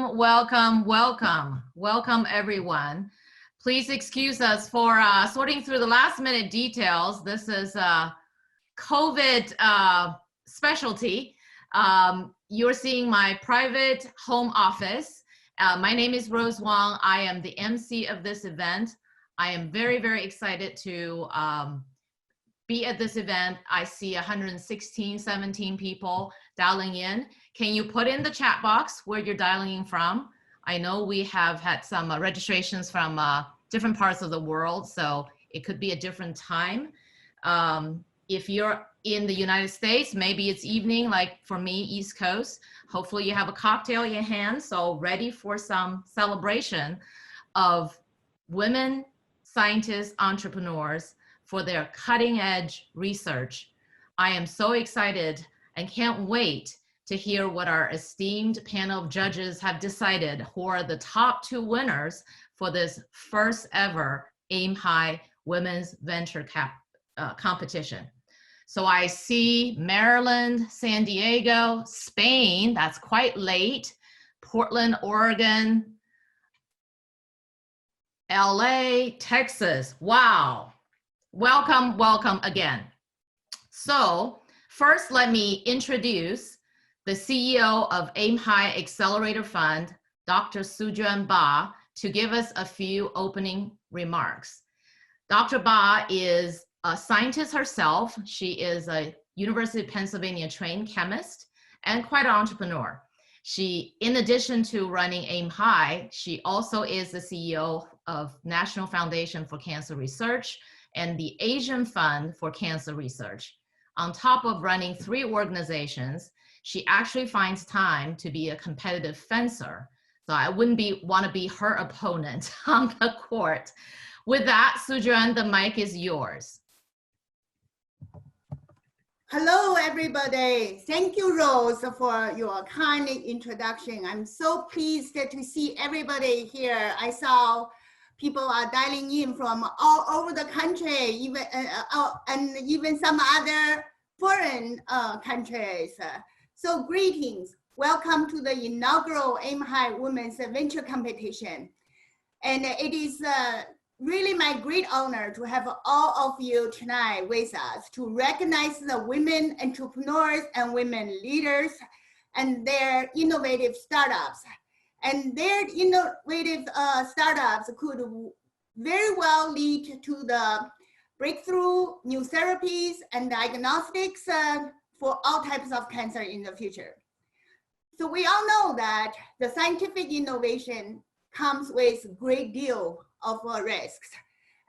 Welcome everyone. Please excuse us for sorting through the last minute details. This is a COVID specialty. You're seeing my private home office. My name is Rose Wong. I am the MC of this event. I am very, very excited to be at this event. I see 116, 17 people dialing in. Can you put in the chat box where you're dialing in from? I know we have had some registrations from different parts of the world, so it could be a different time. If you're in the United States, maybe it's evening, like for me, East Coast. Hopefully you have a cocktail in your hand, so ready for some celebration of women scientists, entrepreneurs, for their cutting edge research. I am so excited and can't wait to hear what our esteemed panel of judges have decided who are the top 2 winners for this first ever AIM-HI Women's Venture Competition. So I see Maryland, San Diego, Spain, that's quite late, Portland, Oregon, LA, Texas, wow. Welcome again. So first, let me introduce the CEO of AIM-HI Accelerator Fund, Dr. Sujuan Ba, to give us a few opening remarks. Dr. Ba is a scientist herself. She is a University of Pennsylvania trained chemist and quite an entrepreneur. She, in addition to running AIM-HI, she also is the CEO of National Foundation for Cancer Research and the Asian Fund for Cancer Research. On top of running 3 organizations, she actually finds time to be a competitive fencer. So I wouldn't want to be her opponent on the court. With that, Sujuan, the mic is yours. Hello, everybody. Thank you, Rose, for your kind introduction. I'm so pleased to see everybody here. I saw people are dialing in from all over the country, even and even some other foreign countries. So greetings. Welcome to the inaugural AIM-HI Women's Venture Competition. And it is really my great honor to have all of you tonight with us to recognize the women entrepreneurs and women leaders and their innovative startups. And their innovative startups could very well lead to the breakthrough new therapies and diagnostics for all types of cancer in the future. So we all know that the scientific innovation comes with a great deal of risks,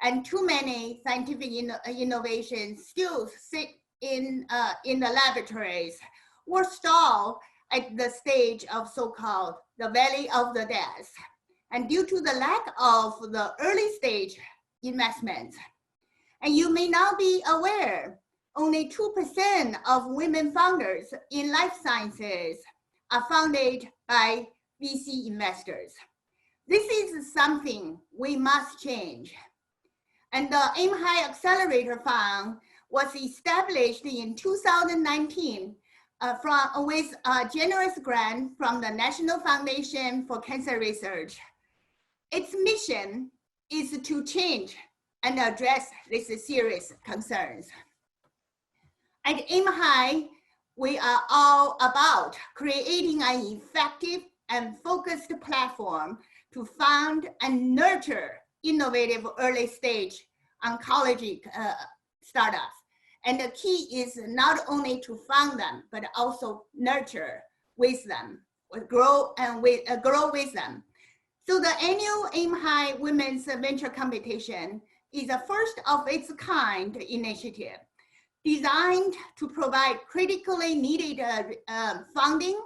and too many scientific innovations still sit in the laboratories or stall at the stage of so-called the valley of the death, and due to the lack of the early stage investments. And you may not be aware, only 2% of women founders in life sciences are funded by VC investors. This is something we must change. And the AIM-HI Accelerator Fund was established in 2019 with a generous grant from the National Foundation for Cancer Research. Its mission is to change and address these serious concerns. At AIM-HI, we are all about creating an effective and focused platform to fund and nurture innovative early stage oncology startups. And the key is not only to fund them, but also nurture with them, grow with them. So the annual AIM-HI Women's Venture Competition is a first of its kind initiative designed to provide critically needed funding,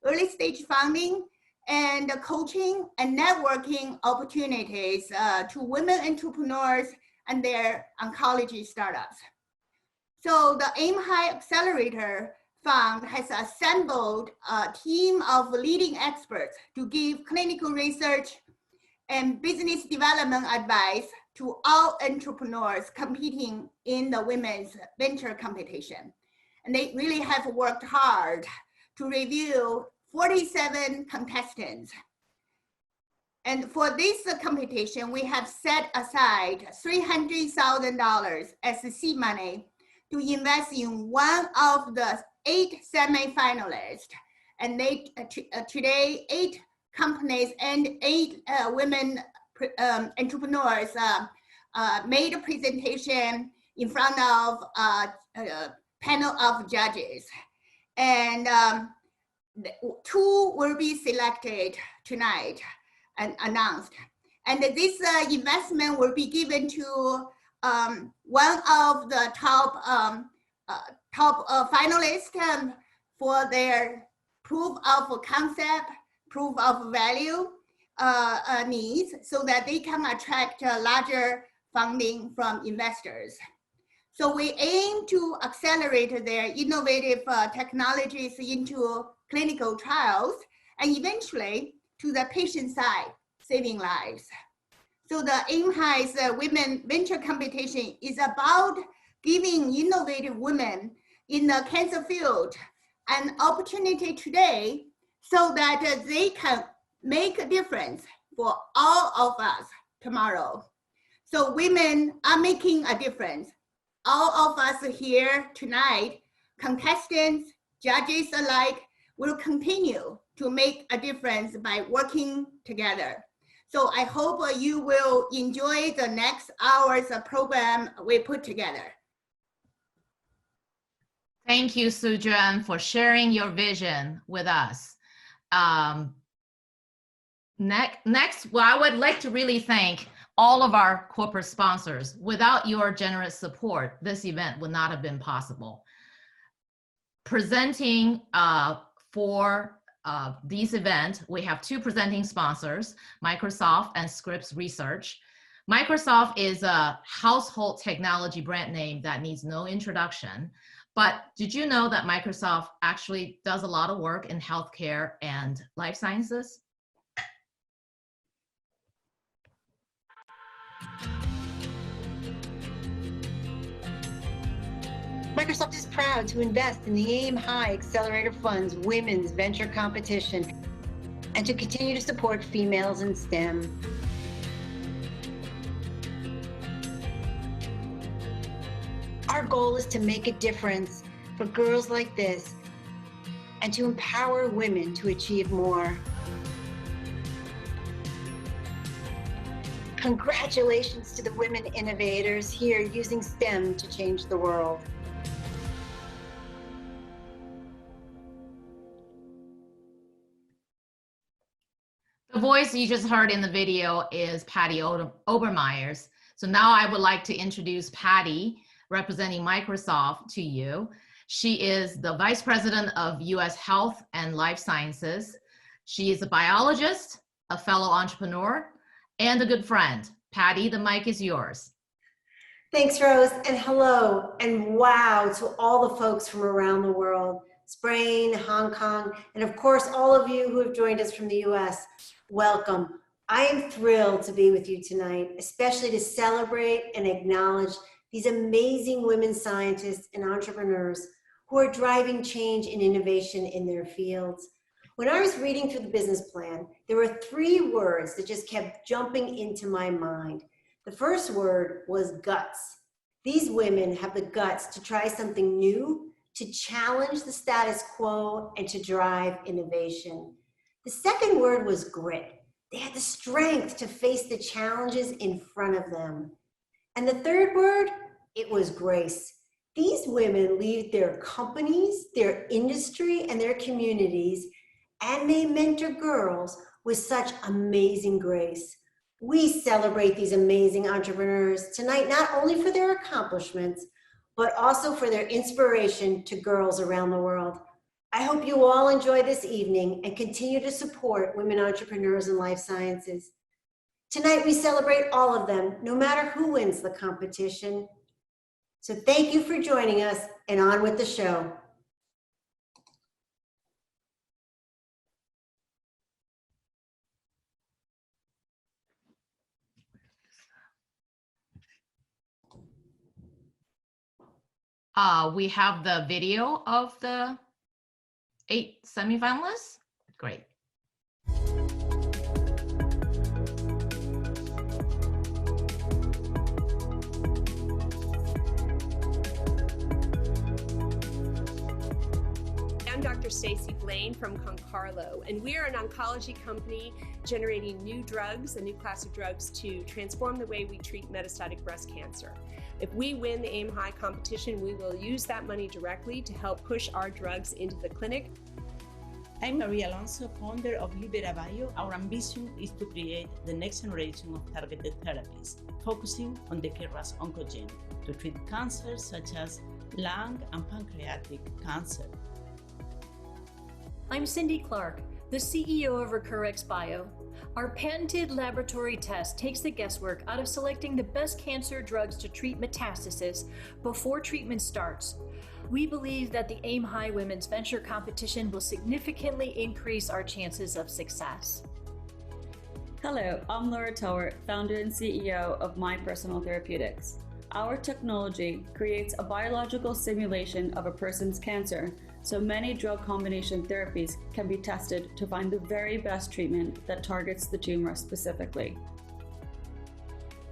early stage funding, and coaching and networking opportunities to women entrepreneurs and their oncology startups. So the AIM-HI Accelerator Fund has assembled a team of leading experts to give clinical research and business development advice to all entrepreneurs competing in the women's venture competition. And they really have worked hard to review 47 contestants. And for this competition, we have set aside $300,000 as seed money to invest in one of the 8 semi-finalists. And today, 8 companies and 8 women entrepreneurs made a presentation in front of a panel of judges. And 2 will be selected tonight and announced. And this investment will be given to one of the top finalists for their proof of concept, proof of value needs, so that they can attract larger funding from investors. So we aim to accelerate their innovative technologies into clinical trials and eventually to the patient side, saving lives. So the AIM-HI's Women Venture Competition is about giving innovative women in the cancer field an opportunity today so that they can make a difference for all of us tomorrow. So women are making a difference. All of us here tonight, contestants, judges alike, will continue to make a difference by working together. So I hope you will enjoy the next hours of program we put together. Thank you, Sujun, for sharing your vision with us. Next, well, I would like to really thank all of our corporate sponsors. Without your generous support, this event would not have been possible. Presenting for this event, we have 2 presenting sponsors, Microsoft and Scripps Research. Microsoft is a household technology brand name that needs no introduction. But did you know that Microsoft actually does a lot of work in healthcare and life sciences? Microsoft is proud to invest in the AIM-HI Accelerator Fund's Women's Venture Competition and to continue to support females in STEM. Our goal is to make a difference for girls like this and to empower women to achieve more. Congratulations to the women innovators here using STEM to change the world. The voice you just heard in the video is Patty Obermeyer's. So now I would like to introduce Patty, representing Microsoft, to you. She is the Vice President of US Health and Life Sciences. She is a biologist, a fellow entrepreneur, and a good friend. Patty, the mic is yours. Thanks, Rose, and hello, and wow to all the folks from around the world, Spain, Hong Kong, and of course, all of you who have joined us from the US. Welcome. I am thrilled to be with you tonight, especially to celebrate and acknowledge these amazing women scientists and entrepreneurs who are driving change and innovation in their fields. When I was reading through the business plan, there were 3 words that just kept jumping into my mind. The first word was guts. These women have the guts to try something new, to challenge the status quo, and to drive innovation. The second word was grit. They had the strength to face the challenges in front of them. And the third word, it was grace. These women lead their companies, their industry, and their communities, and they mentor girls with such amazing grace. We celebrate these amazing entrepreneurs tonight, not only for their accomplishments, but also for their inspiration to girls around the world. I hope you all enjoy this evening and continue to support women entrepreneurs in life sciences. Tonight, we celebrate all of them, no matter who wins the competition. So thank you for joining us, and on with the show. We have the video of the 8 semifinalists. Great. I'm Dr. Stacy Blaine from Concarlo, and we are an oncology company generating new drugs, a new class of drugs to transform the way we treat metastatic breast cancer. If we win the AIM-HI competition, we will use that money directly to help push our drugs into the clinic. I'm Maria Alonso, founder of Libera Bio. Our ambition is to create the next generation of targeted therapies, focusing on the KRAS oncogene to treat cancers such as lung and pancreatic cancer. I'm Cindy Clark, the CEO of Recurrex Bio. Our patented laboratory test takes the guesswork out of selecting the best cancer drugs to treat metastasis before treatment starts. We believe that the AIM-HI Women's Venture Competition will significantly increase our chances of success. Hello, I'm Laura Tower, founder and CEO of My Personal Therapeutics. Our technology creates a biological simulation of a person's cancer, so many drug combination therapies can be tested to find the very best treatment that targets the tumor specifically.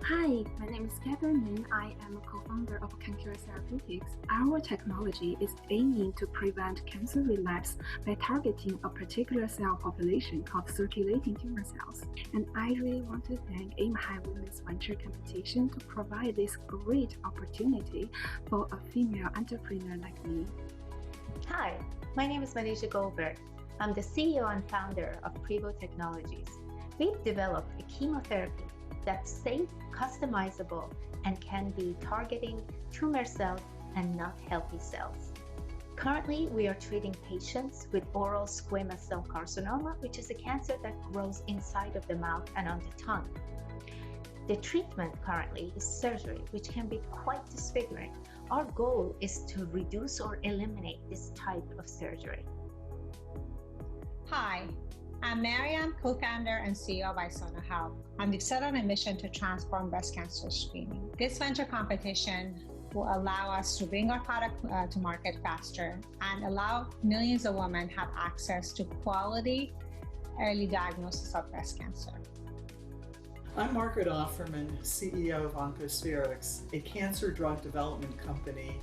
Hi, my name is Catherine Min. I am a co-founder of Therapeutics. Our technology is aiming to prevent cancer relapse by targeting a particular cell population called circulating tumor cells. And I really want to thank AIM-HI Women's Venture Competition to provide this great opportunity for a female entrepreneur like me. Hi, my name is Manisha Goldberg. I'm the CEO and founder of Prevo Technologies. We've developed a chemotherapy that's safe, customizable, and can be targeting tumor cells and not healthy cells. Currently, we are treating patients with oral squamous cell carcinoma, which is a cancer that grows inside of the mouth and on the tongue. The treatment currently is surgery, which can be quite disfiguring. Our goal is to reduce or eliminate this type of surgery. Hi, I'm Mariam, co-founder and CEO of Isona Health. I'm set on a mission to transform breast cancer screening. This venture competition will allow us to bring our product to market faster and allow millions of women have access to quality early diagnosis of breast cancer. I'm Margaret Offerman, CEO of OncoSpherix, a cancer drug development company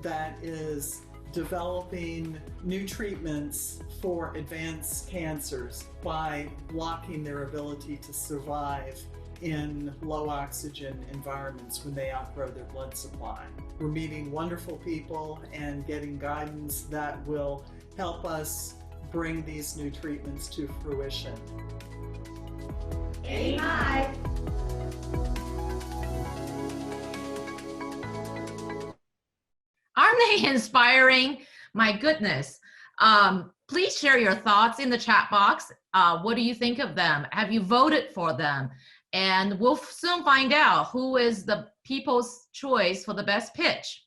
that is developing new treatments for advanced cancers by blocking their ability to survive in low oxygen environments when they outgrow their blood supply. We're meeting wonderful people and getting guidance that will help us bring these new treatments to fruition. AIM-HI! Aren't they inspiring? My goodness. Please share your thoughts in the chat box. What do you think of them? Have you voted for them? And we'll soon find out who is the people's choice for the best pitch.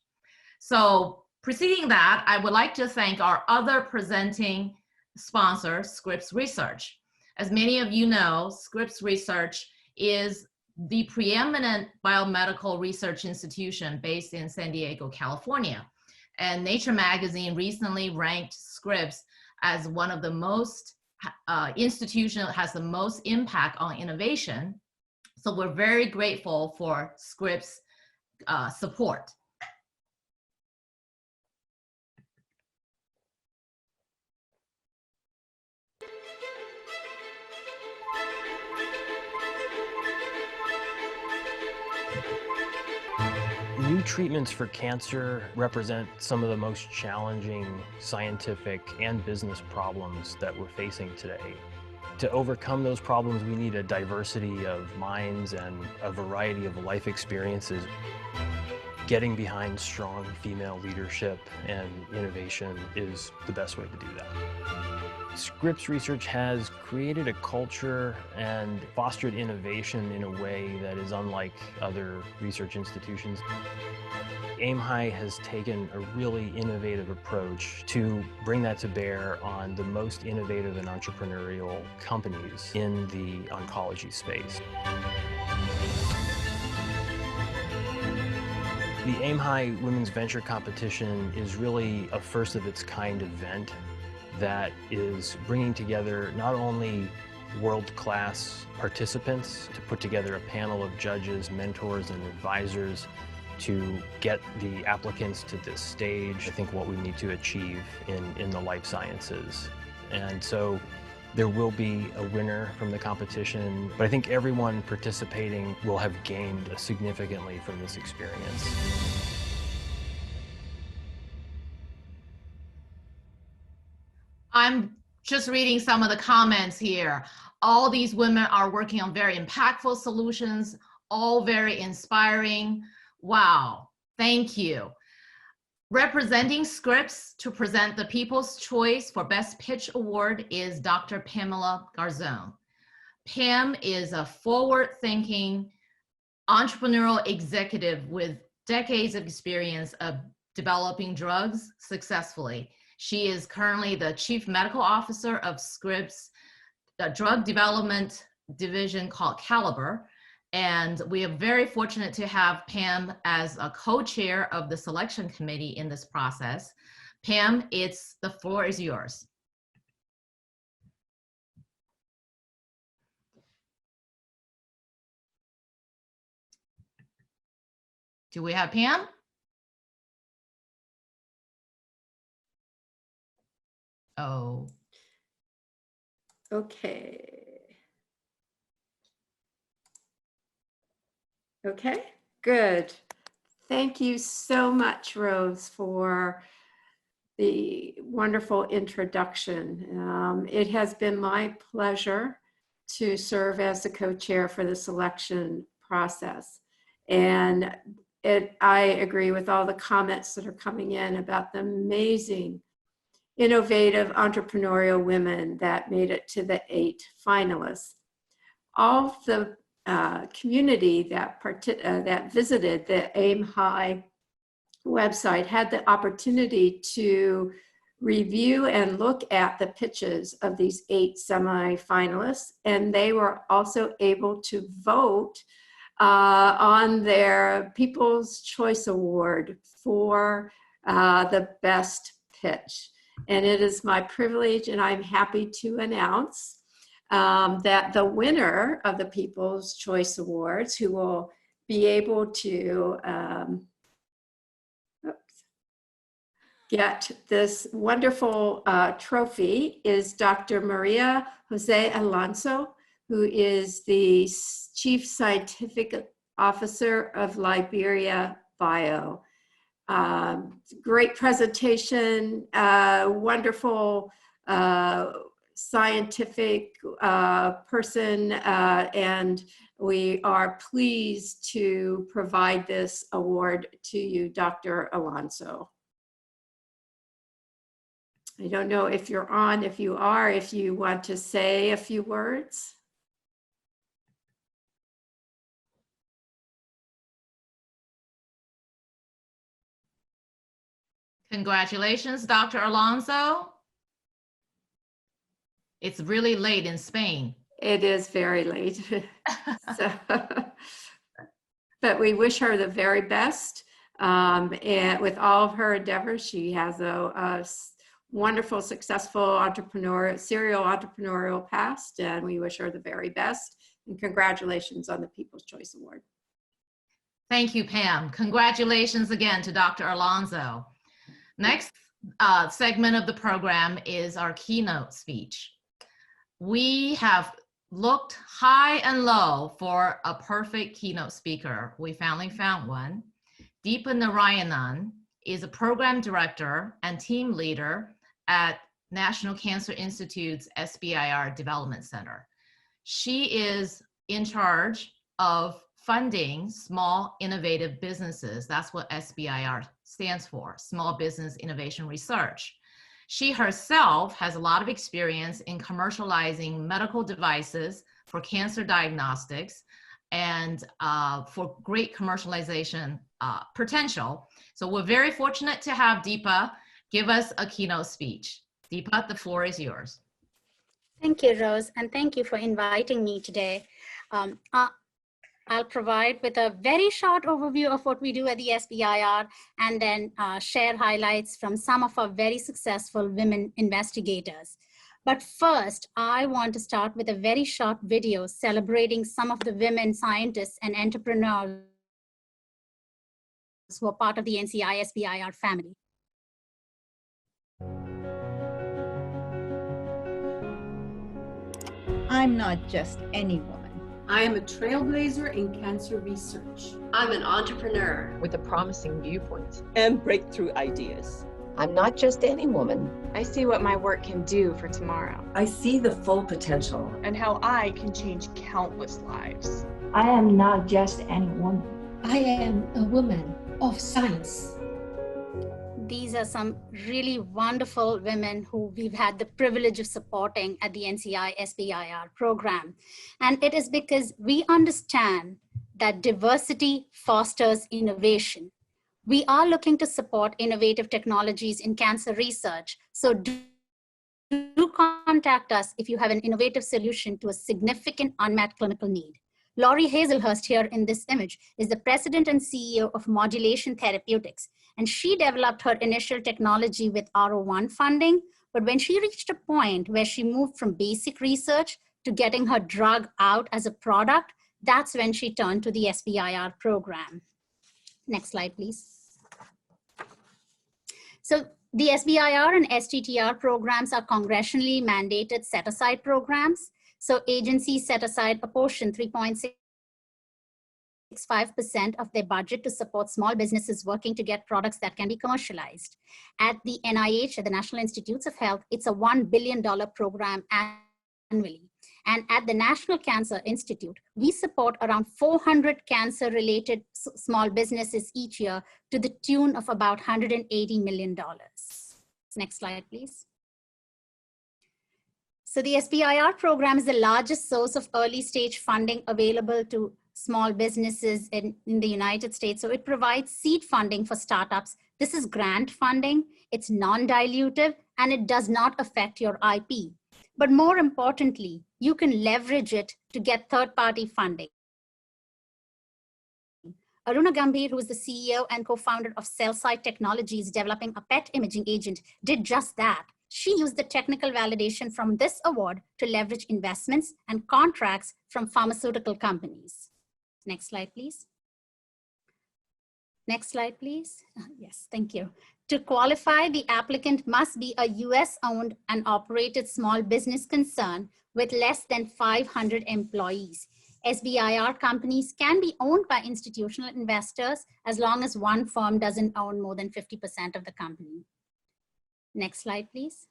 So preceding that, I would like to thank our other presenting sponsor, Scripps Research. As many of you know, Scripps Research is the preeminent biomedical research institution based in San Diego, California. And Nature magazine recently ranked Scripps as one of the most institution that has the most impact on innovation. So we're very grateful for Scripps support. New treatments for cancer represent some of the most challenging scientific and business problems that we're facing today. To overcome those problems, we need a diversity of minds and a variety of life experiences. Getting behind strong female leadership and innovation is the best way to do that. Scripps Research has created a culture and fostered innovation in a way that is unlike other research institutions. AIM-HI has taken a really innovative approach to bring that to bear on the most innovative and entrepreneurial companies in the oncology space. The AIM-HI Women's Venture Competition is really a first of its kind event. that is bringing together not only world-class participants to put together a panel of judges, mentors, and advisors to get the applicants to this stage. I think what we need to achieve in the life sciences. And so there will be a winner from the competition, but I think everyone participating will have gained significantly from this experience. I'm just reading some of the comments here. All these women are working on very impactful solutions, all very inspiring. Wow, thank you. Representing Scripps to present the People's Choice for Best Pitch Award is Dr. Pamela Garzone. Pam is a forward-thinking entrepreneurial executive with decades of experience of developing drugs successfully. She is currently the Chief Medical Officer of Scripps, a drug development division called Caliber. And we are very fortunate to have Pam as a co-chair of the selection committee in this process. Pam, the floor is yours. Do we have Pam? Oh. Okay. Okay, good. Thank you so much, Rose, for the wonderful introduction. It has been my pleasure to serve as the co-chair for the selection process. And I agree with all the comments that are coming in about the amazing, innovative, entrepreneurial women that made it to the 8 finalists. All of the community that visited the AIM-HI website had the opportunity to review and look at the pitches of these 8 semi-finalists, and they were also able to vote on their People's Choice Award for the best pitch. And it is my privilege, and I'm happy to announce that the winner of the People's Choice Awards, who will be able to get this wonderful trophy, is Dr. Maria Jose Alonso, who is the Chief Scientific Officer of Liberia Bio. Great presentation, wonderful scientific person, and we are pleased to provide this award to you, Dr. Alonso. I don't know if you're on. If you are, if you want to say a few words. Congratulations, Dr. Alonso. It's really late in Spain. It is very late. So, but we wish her the very best. And with all of her endeavors, she has a wonderful, successful serial entrepreneurial past, and we wish her the very best. And congratulations on the People's Choice Award. Thank you, Pam. Congratulations again to Dr. Alonso. Next segment of the program is our keynote speech. We have looked high and low for a perfect keynote speaker. We finally found one. Deepa Narayanan is a program director and team leader at National Cancer Institute's SBIR Development Center. She is in charge of funding small innovative businesses. That's what SBIR stands for, Small Business Innovation Research. She herself has a lot of experience in commercializing medical devices for cancer diagnostics and for great commercialization potential. So we're very fortunate to have Deepa give us a keynote speech. Deepa, the floor is yours. Thank you, Rose, and thank you for inviting me today. I'll provide with a very short overview of what we do at the SBIR and then share highlights from some of our very successful women investigators. But first, I want to start with a very short video celebrating some of the women scientists and entrepreneurs who are part of the NCI SBIR family. I'm not just any woman. I am a trailblazer in cancer research. I'm an entrepreneur with a promising viewpoint and breakthrough ideas. I'm not just any woman. I see what my work can do for tomorrow. I see the full potential and how I can change countless lives. I am not just any woman. I am a woman of science. These are some really wonderful women who we've had the privilege of supporting at the NCI SBIR program. And it is because we understand that diversity fosters innovation. We are looking to support innovative technologies in cancer research. So do contact us if you have an innovative solution to a significant unmet clinical need. Laurie Hazelhurst here in this image is the president and CEO of Modulation Therapeutics. And she developed her initial technology with R01 funding. But when she reached a point where she moved from basic research to getting her drug out as a product, that's when she turned to the SBIR program. Next slide, please. So the SBIR and STTR programs are congressionally mandated set-aside programs. So agencies set aside a portion, 3.65% of their budget to support small businesses working to get products that can be commercialized. At the NIH, at the National Institutes of Health, it's a $1 billion program annually. And at the National Cancer Institute, we support around 400 cancer-related small businesses each year to the tune of about $180 million. Next slide, please. So the SBIR program is the largest source of early stage funding available to small businesses in the United States. So it provides seed funding for startups. This is grant funding, it's non-dilutive, and it does not affect your IP. But more importantly, you can leverage it to get third-party funding. Aruna Gambhir, who is the CEO and co-founder of Cellsite Technologies, developing a PET imaging agent, did just that. She used the technical validation from this award to leverage investments and contracts from pharmaceutical companies. Next slide, please. Next slide, please. Yes, thank you. To qualify, the applicant must be a US-owned and operated small business concern with less than 500 employees. SBIR companies can be owned by institutional investors as long as one firm doesn't own more than 50% of the company. Next slide, please.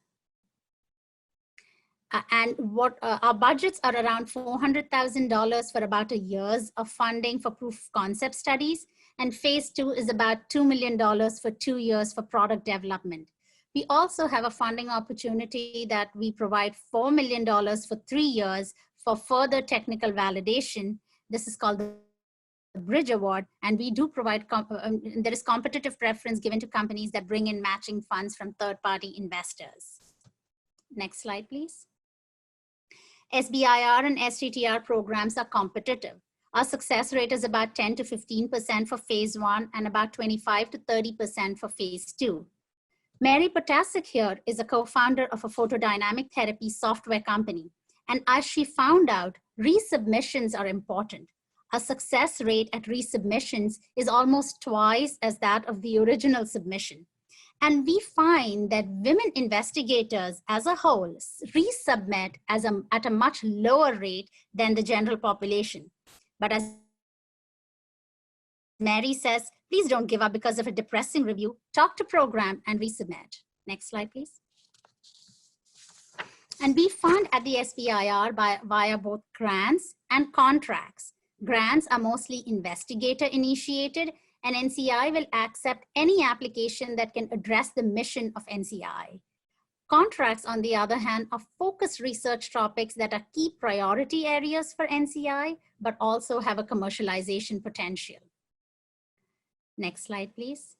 And what our budgets are around $400,000 for about a year's of funding for proof of concept studies. And phase 2 is about $2 million for 2 years for product development. We also have a funding opportunity that we provide $4 million for 3 years for further technical validation. This is called the Bridge Award, and we do provide, there is competitive preference given to companies that bring in matching funds from third-party investors. Next slide, please. SBIR and STTR programs are competitive. Our success rate is about 10 to 15% for phase 1 and about 25 to 30% for phase 2. Mary Potasic here is a co-founder of a photodynamic therapy software company. And as she found out, resubmissions are important. A success rate at resubmissions is almost twice as that of the original submission. And we find that women investigators as a whole resubmit at a much lower rate than the general population. But as Mary says, please don't give up because of a depressing review. Talk to program and resubmit. Next slide, please. And we fund at the SBIR via both grants and contracts. Grants are mostly investigator initiated, and NCI will accept any application that can address the mission of NCI. Contracts, on the other hand, are focused research topics that are key priority areas for NCI, but also have a commercialization potential. Next slide, please.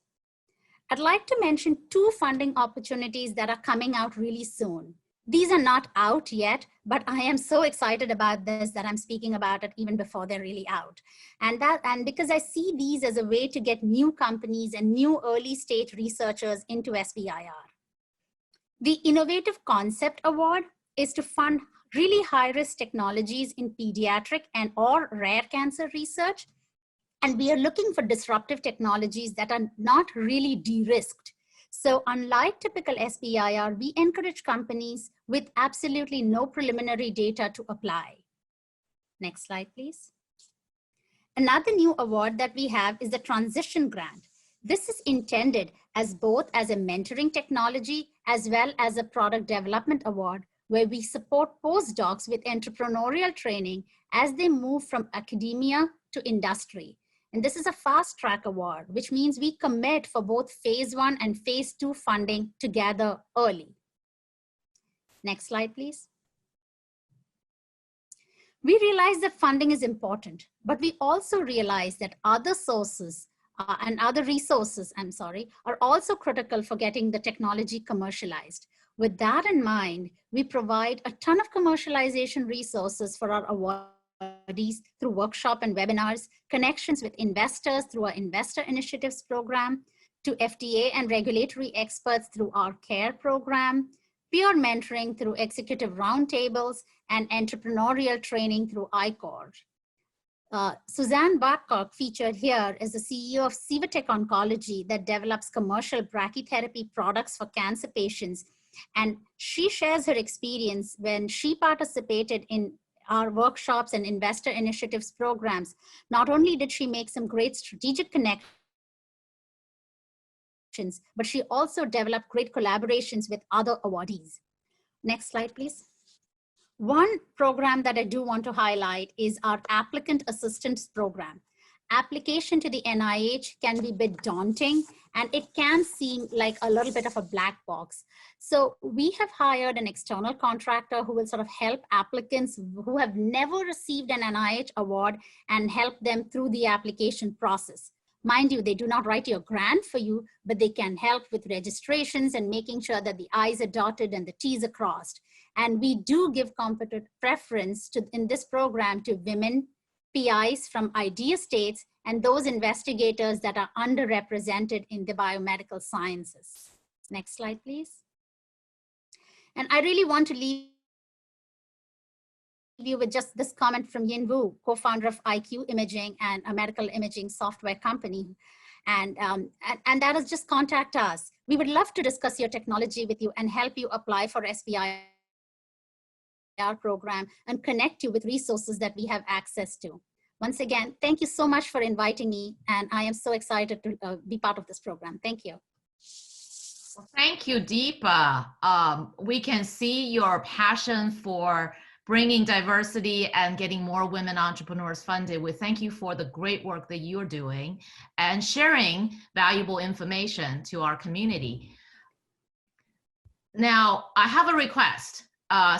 I'd like to mention 2 funding opportunities that are coming out really soon. These are not out yet, but I am so excited about this that I'm speaking about it even before they're really out. And because I see these as a way to get new companies and new early stage researchers into SBIR. The Innovative Concept Award is to fund really high-risk technologies in pediatric and or rare cancer research. And we are looking for disruptive technologies that are not really de-risked. So unlike typical SBIR, we encourage companies with absolutely no preliminary data to apply. Next slide, please. Another new award that we have is the Transition Grant. This is intended as both as a mentoring technology as well as a product development award, where we support postdocs with entrepreneurial training as they move from academia to industry. And this is a fast track award, which means we commit for both phase 1 and phase 2 funding together early. Next slide, please. We realize that funding is important, but we also realize that other sources and other resources, are also critical for getting the technology commercialized. With that in mind, we provide a ton of commercialization resources for our awardees through workshop and webinars, connections with investors through our Investor Initiatives program, to FDA and regulatory experts through our CARE program, peer mentoring through executive roundtables, and entrepreneurial training through ICOR. Suzanne Babcock, featured here, is the CEO of Civatec Oncology that develops commercial brachytherapy products for cancer patients. And she shares her experience when she participated in our workshops and investor initiatives programs. Not only did she make some great strategic connections, but she also developed great collaborations with other awardees. Next slide, please. One program that I do want to highlight is our Applicant Assistance Program. Application to the NIH can be a bit daunting, and it can seem like a little bit of a black box. So we have hired an external contractor who will sort of help applicants who have never received an NIH award and help them through the application process. Mind you, they do not write your grant for you, but they can help with registrations and making sure that the I's are dotted and the T's are crossed. And we do give competent preference in this program to women, PIs from idea states, and those investigators that are underrepresented in the biomedical sciences. Next slide, please. And I really want to leave you with just this comment from Yin Wu, co-founder of IQ Imaging and a medical imaging software company. And that is just contact us. We would love to discuss your technology with you and help you apply for SBIR program and connect you with resources that we have access to. Once again, thank you so much for inviting me, and I am so excited to be part of this program. Thank you. Well, thank you, Deepa. We can see your passion for bringing diversity and getting more women entrepreneurs funded. We thank you for the great work that you're doing and sharing valuable information to our community. Now, I have a request.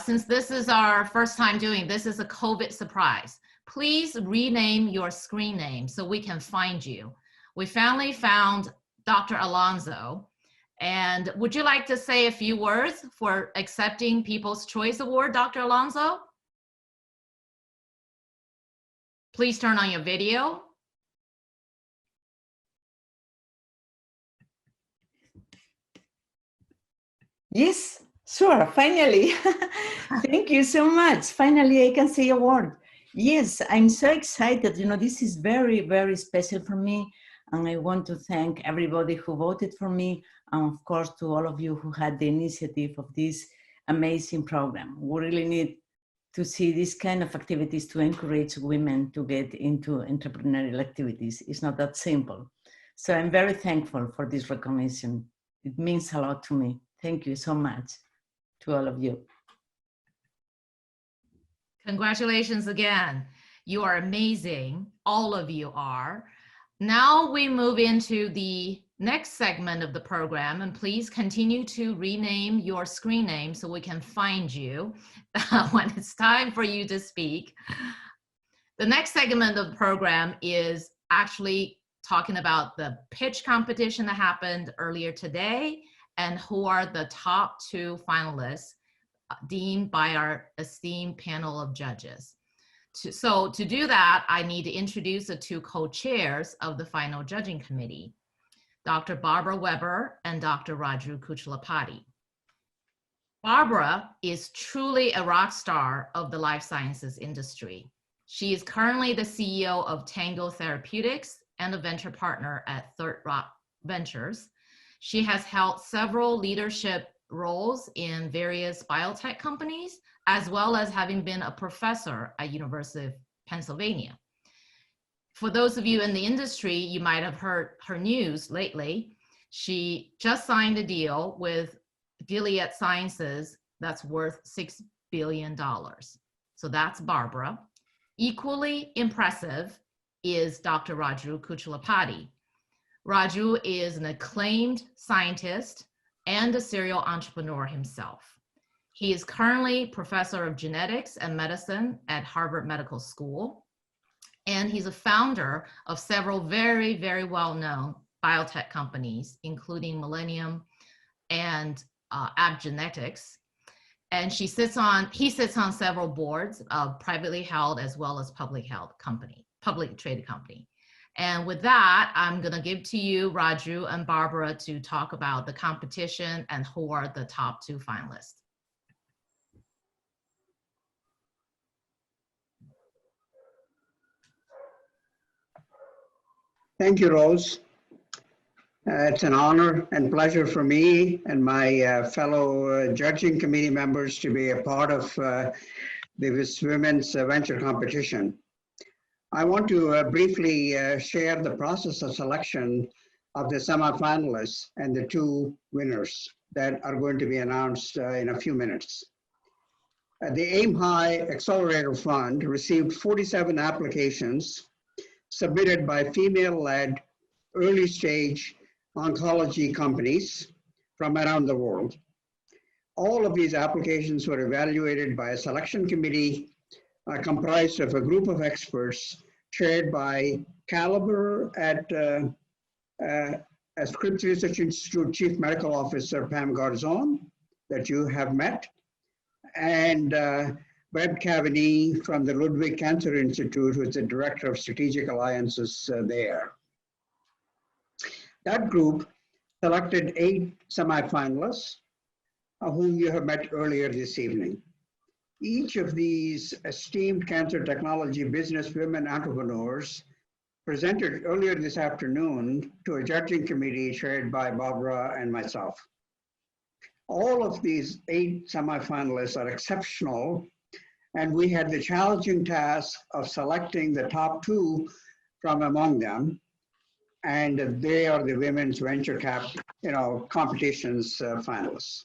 Since this is our first time doing this, is a COVID surprise. Please rename your screen name so we can find you. We finally found Dr. Alonso. And would you like to say a few words for accepting People's Choice Award, Dr. Alonso? Please turn on your video. Yes, sure, finally. Thank you so much. Finally, I can say a word. Yes, I'm so excited. You know, this is very, very special for me. And I want to thank everybody who voted for me. And of course, to all of you who had the initiative of this amazing program. We really need to see this kind of activities to encourage women to get into entrepreneurial activities. It's not that simple. So I'm very thankful for this recognition. It means a lot to me. Thank you so much to all of you. Congratulations again. You are amazing. All of you are. Now we move into the next segment of the program, and please continue to rename your screen name so we can find you when it's time for you to speak. The next segment of the program is actually talking about the pitch competition that happened earlier today and who are the top 2 finalists deemed by our esteemed panel of judges. So to do that, I need to introduce the two co-chairs of the final judging committee, Dr. Barbara Weber and Dr. Raju Kuchalapati. Barbara is truly a rock star of the life sciences industry. She is currently the CEO of Tango Therapeutics and a venture partner at Third Rock Ventures. She has held several leadership roles in various biotech companies, as well as having been a professor at University of Pennsylvania. For those of you in the industry, you might have heard her news lately. She just signed a deal with Gilead Sciences that's worth $6 billion. So that's Barbara. Equally impressive is Dr. Raju Kuchalapati. Raju is an acclaimed scientist and a serial entrepreneur himself. He is currently professor of genetics and medicine at Harvard Medical School, and he's a founder of several very, very well-known biotech companies, including Millennium and AbGenetics. And he sits on several boards of privately held as well as publicly traded company. And with that, I'm going to give to you, Raju and Barbara, to talk about the competition and who are the top two finalists. Thank you, Rose. It's an honor and pleasure for me and my fellow judging committee members to be a part of this women's venture competition. I want to briefly share the process of selection of the semifinalists and the two winners that are going to be announced in a few minutes. The AIM-HI Accelerator Fund received 47 applications submitted by female-led early-stage oncology companies from around the world. All of these applications were evaluated by a selection committee comprised of a group of experts chaired by Caliber at Scripps Research Institute Chief Medical Officer Pam Garzon, that you have met, and Brett Cavani from the Ludwig Cancer Institute, who's the Director of Strategic Alliances there. That group selected 8 semifinalists, whom you have met earlier this evening. Each of these esteemed cancer technology business women entrepreneurs presented earlier this afternoon to a judging committee chaired by Barbara and myself. All of these 8 semifinalists are exceptional, and we had the challenging task of selecting the top 2 from among them. And they are the women's venture competitions finalists.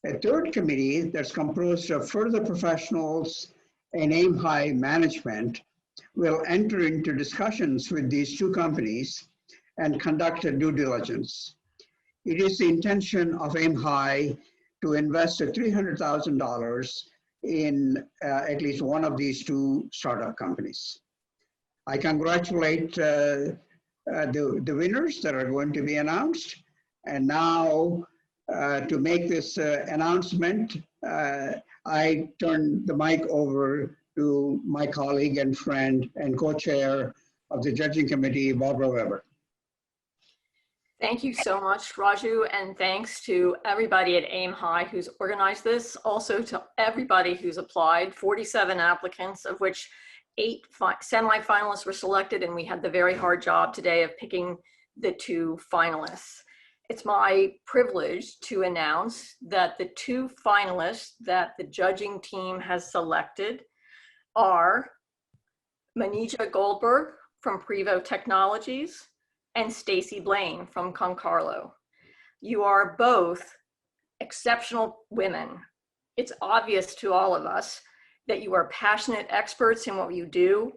A third committee that's composed of further professionals and AIM-HI management will enter into discussions with these 2 companies and conduct a due diligence. It is the intention of AIM-HI to invest $300,000 in at least one of these 2 startup companies. I congratulate the winners that are going to be announced. And now to make this announcement, I turn the mic over to my colleague and friend and co-chair of the judging committee, Barbara Weber. Thank you so much, Raju, and thanks to everybody at AIM-HI who's organized this, also to everybody who's applied, 47 applicants, of which 8 semi-finalists were selected, and we had the very hard job today of picking the 2 finalists. It's my privilege to announce that the 2 finalists that the judging team has selected are Manija Goldberg from Prevo Technologies and Stacy Blaine from Concarlo. You are both exceptional women. It's obvious to all of us that you are passionate experts in what you do,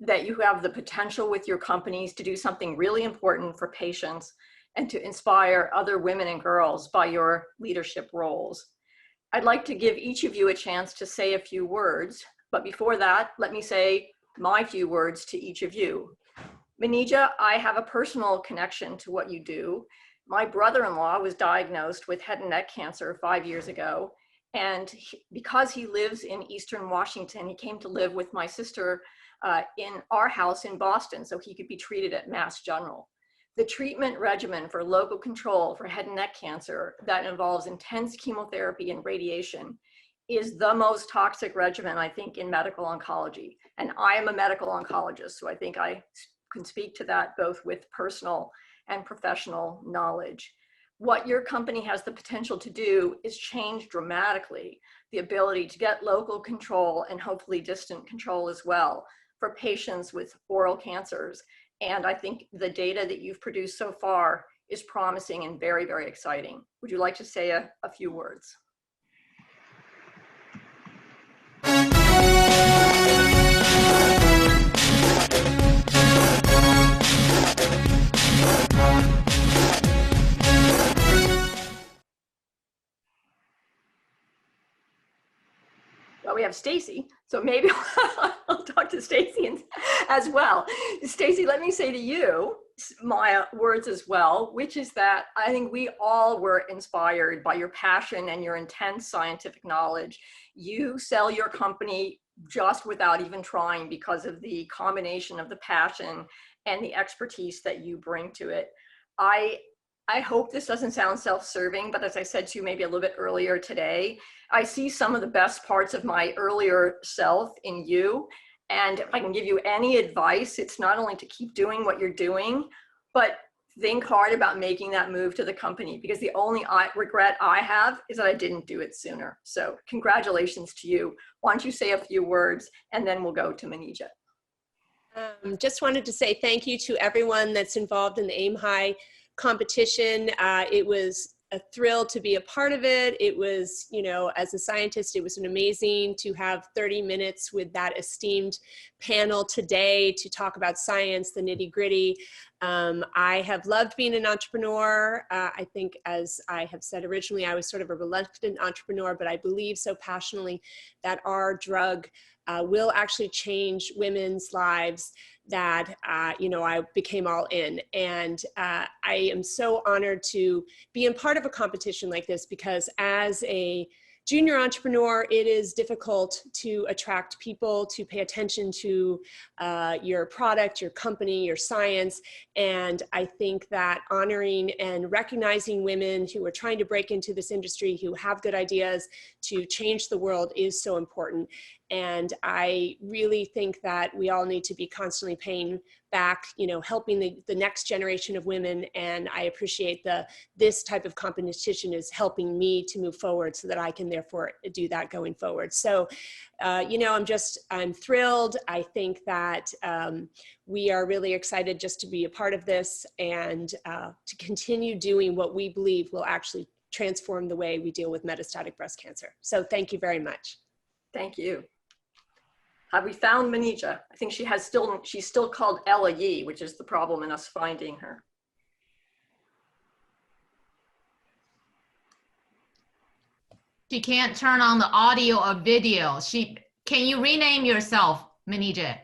that you have the potential with your companies to do something really important for patients and to inspire other women and girls by your leadership roles. I'd like to give each of you a chance to say a few words, but before that, let me say my few words to each of you. Manija, I have a personal connection to what you do. My brother-in-law was diagnosed with head and neck cancer 5 years ago, And because he lives in Eastern Washington, he came to live with my sister in our house in Boston so he could be treated at Mass General. The treatment regimen for local control for head and neck cancer that involves intense chemotherapy and radiation is the most toxic regimen, I think, in medical oncology. And I am a medical oncologist, so I think I can speak to that both with personal and professional knowledge. What your company has the potential to do is change dramatically the ability to get local control and hopefully distant control as well for patients with oral cancers. And I think the data that you've produced so far is promising and very, very exciting. Would you like to say a few words? Well, we have Stacy, so maybe I'll talk to Stacy as well. Stacy, let me say to you my words as well, which is that I think we all were inspired by your passion and your intense scientific knowledge. You sell your company just without even trying because of the combination of the passion and the expertise that you bring to it. I hope this doesn't sound self-serving, but as I said to you maybe a little bit earlier today, I see some of the best parts of my earlier self in you. And if I can give you any advice, it's not only to keep doing what you're doing, but think hard about making that move to the company, because the only regret I have is that I didn't do it sooner. So congratulations to you. Why don't you say a few words and then we'll go to Manija. Just wanted to say thank you to everyone that's involved in the AIM-HI competition. It was a thrill to be a part of it. It was, you know, as a scientist, it was an amazing to have 30 minutes with that esteemed panel today to talk about science, the nitty-gritty. I have loved being an entrepreneur. I think, as I have said originally, I was sort of a reluctant entrepreneur, but I believe so passionately that our drug will actually change women's lives that, you know, I became all in. And I am so honored to be a part of a competition like this, because as a junior entrepreneur, it is difficult to attract people to pay attention to your product, your company, your science. And I think that honoring and recognizing women who are trying to break into this industry, who have good ideas to change the world, is so important. And I really think that we all need to be constantly paying back, you know, helping the next generation of women. And I appreciate this type of competition is helping me to move forward so that I can therefore do that going forward. So, you know, I'm thrilled. I think that we are really excited just to be a part of this and to continue doing what we believe will actually transform the way we deal with metastatic breast cancer. So thank you very much. Thank you. Have we found Manija? I think she's still called Ella Yee, which is the problem in us finding her. She can't turn on the audio or video. Can you rename yourself, Manija?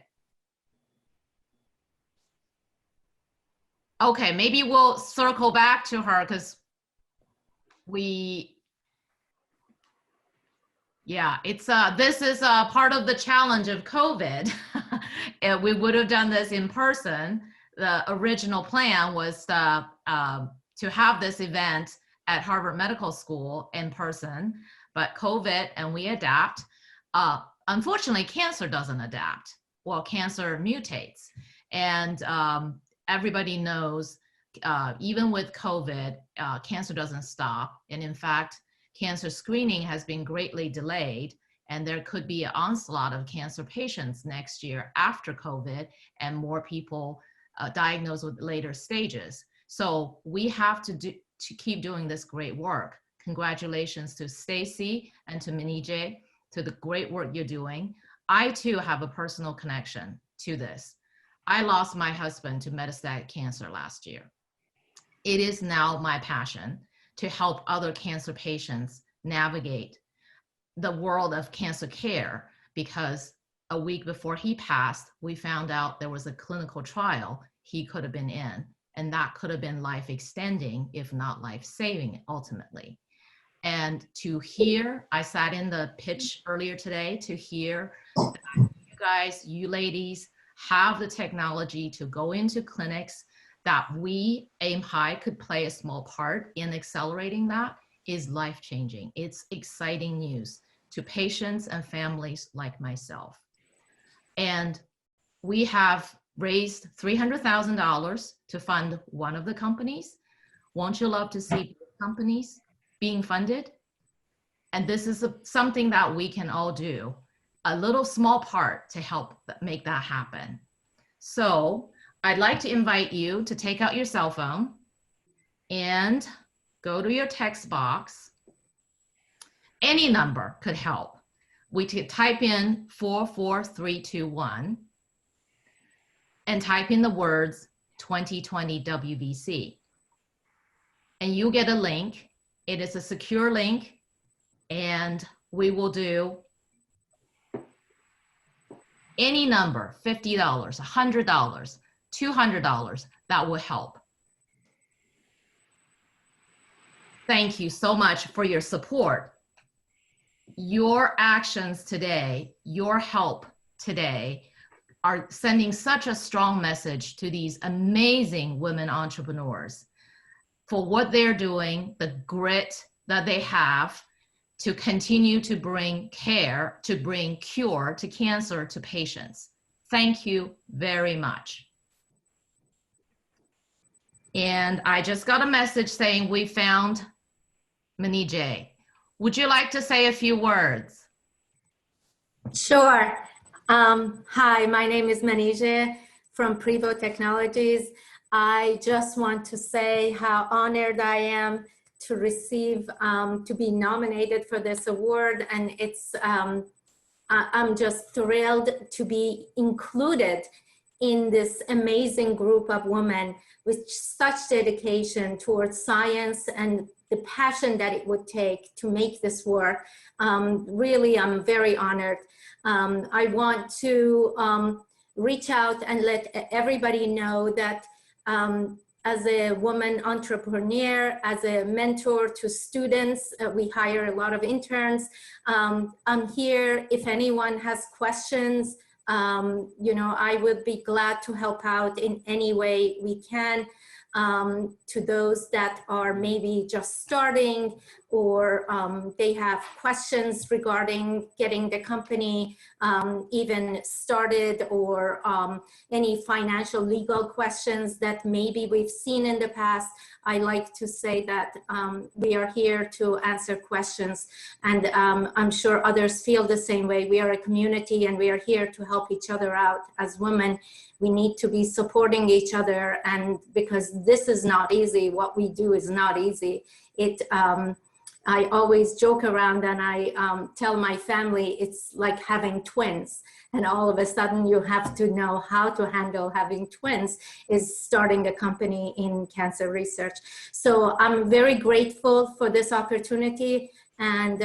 Okay, maybe we'll circle back to her because yeah, this is part of the challenge of COVID. We would have done this in person. The original plan was to have this event at Harvard Medical School in person, but COVID, and we adapt. Unfortunately, cancer doesn't adapt. Well, cancer mutates. And everybody knows, even with COVID, cancer doesn't stop. And in fact, cancer screening has been greatly delayed, and there could be an onslaught of cancer patients next year after COVID and more people diagnosed with later stages. So we have to keep doing this great work. Congratulations to Stacy and to Manija, to the great work you're doing. I too have a personal connection to this. I lost my husband to metastatic cancer last year. It is now my passion to help other cancer patients navigate the world of cancer care, because a week before he passed, we found out there was a clinical trial he could have been in, and that could have been life extending, if not life saving ultimately. And to hear, I sat in the pitch earlier today to hear that you guys, you ladies, have the technology to go into clinics, that we, AIM-HI, could play a small part in accelerating that is life-changing. It's exciting news to patients and families like myself. And we have raised $300,000 to fund one of the companies. Won't you love to see companies being funded? And this is something that we can all do, a little small part to help make that happen. So I'd like to invite you to take out your cell phone and go to your text box. Any number could help. We could type in 44321 and type in the words 2020 WBC. And you get a link. It is a secure link, and we will do any number, $50, $100, $200, that will help. Thank you so much for your support. Your actions today, your help today, are sending such a strong message to these amazing women entrepreneurs for what they're doing, the grit that they have to continue to bring care, to bring cure to cancer to patients. Thank you very much. And I just got a message saying we found Manijay. Would you like to say a few words? Sure. Hi, my name is Manijay from Prevo Technologies. I just want to say how honored I am to receive, to be nominated for this award. And it's, I'm just thrilled to be included in this amazing group of women with such dedication towards science and the passion that it would take to make this work. Really, I'm very honored. I want to reach out and let everybody know that as a woman entrepreneur, as a mentor to students, we hire a lot of interns. I'm here if anyone has questions. You know, I would be glad to help out in any way we can. To those that are maybe just starting, or they have questions regarding getting the company even started, or any financial legal questions that maybe we've seen in the past. I like to say that we are here to answer questions, and I'm sure others feel the same way. We are a community and we are here to help each other out. As women, we need to be supporting each other, and because this is not easy, what we do is not easy. I always joke around and I tell my family it's like having twins, and all of a sudden you have to know how to handle having twins is starting a company in cancer research. So I'm very grateful for this opportunity, and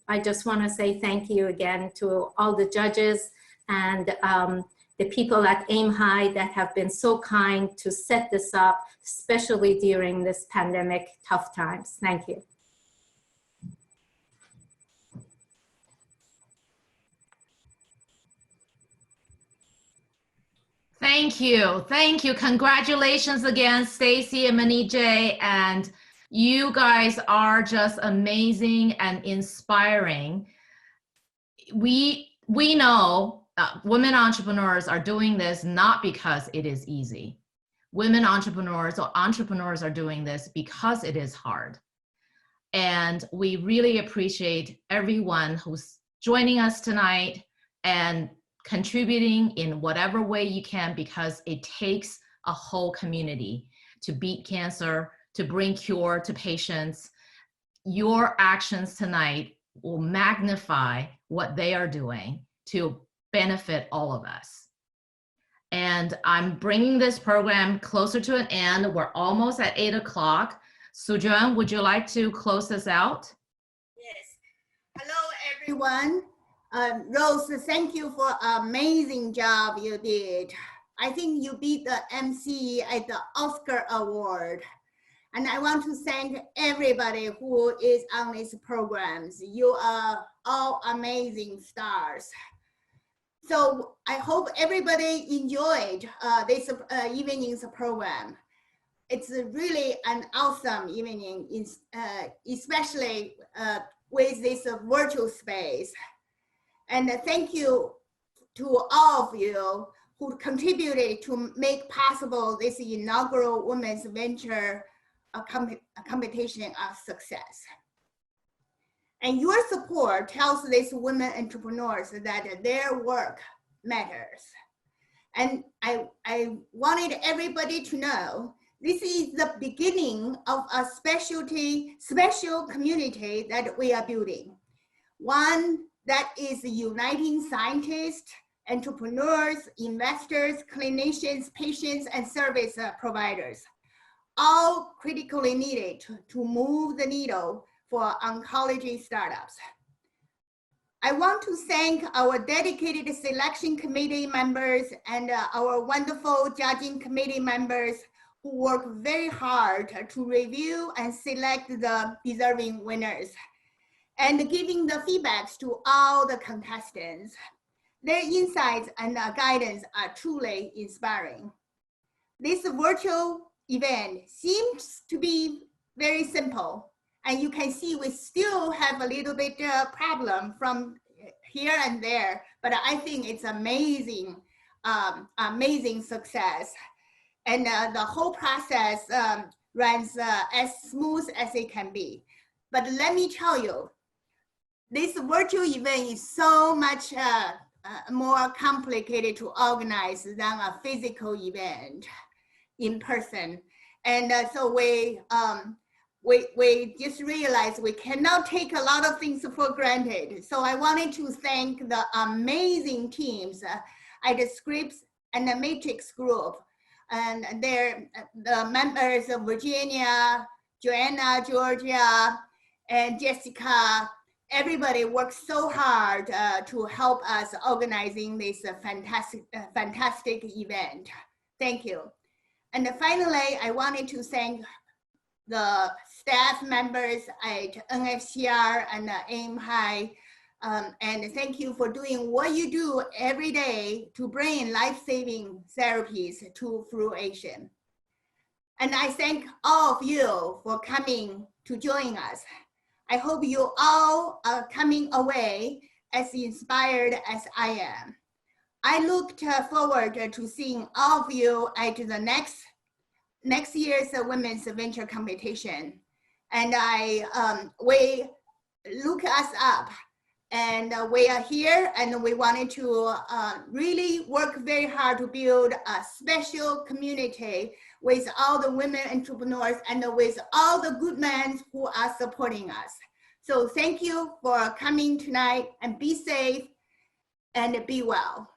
I just want to say thank you again to all the judges and the people at AIM-HI that have been so kind to set this up, especially during this pandemic tough times. Thank you. Thank you. Thank you. Congratulations again, Stacy and Manijay. And you guys are just amazing and inspiring. We know women entrepreneurs are doing this not because it is easy. Women entrepreneurs or entrepreneurs are doing this because it is hard. And we really appreciate everyone who's joining us tonight and contributing in whatever way you can, because it takes a whole community to beat cancer, to bring cure to patients. Your actions tonight will magnify what they are doing to benefit all of us. And I'm bringing this program closer to an end. We're almost at 8 o'clock. Sujan, would you like to close this out? Yes. Hello, everyone. Rose, thank you for an amazing job you did. I think you beat the MC at the Oscar Award. And I want to thank everybody who is on these programs. You are all amazing stars. So I hope everybody enjoyed this evening's program. It's really an awesome evening, especially with this virtual space. And thank you to all of you who contributed to make possible this inaugural Women's Venture competition a success. And your support tells these women entrepreneurs that their work matters. And I wanted everybody to know this is the beginning of a special community that we are building. One that is uniting scientists, entrepreneurs, investors, clinicians, patients, and service providers, all critically needed to move the needle for oncology startups. I want to thank our dedicated selection committee members and our wonderful judging committee members who work very hard to review and select the deserving winners, and giving the feedbacks to all the contestants. Their insights and guidance are truly inspiring. This virtual event seems to be very simple, and you can see we still have a little bit problem from here and there, but I think it's amazing, amazing success. And the whole process runs as smooth as it can be. But let me tell you, this virtual event is so much more complicated to organize than a physical event in person. And so we just realized we cannot take a lot of things for granted. So I wanted to thank the amazing teams at the Scripps and the Matrix Group, and the members of Virginia, Joanna, Georgia, and Jessica. Everybody worked so hard to help us organizing this fantastic event. Thank you. And finally, I wanted to thank the staff members at NFCR and AIM-HI, and thank you for doing what you do every day to bring life-saving therapies to fruition. And I thank all of you for coming to join us. I hope you all are coming away as inspired as I am. I look forward to seeing all of you at the next year's Women's Venture Competition. And we look us up, and we are here, and we wanted to really work very hard to build a special community with all the women entrepreneurs and with all the good men who are supporting us. So thank you for coming tonight, and be safe and be well.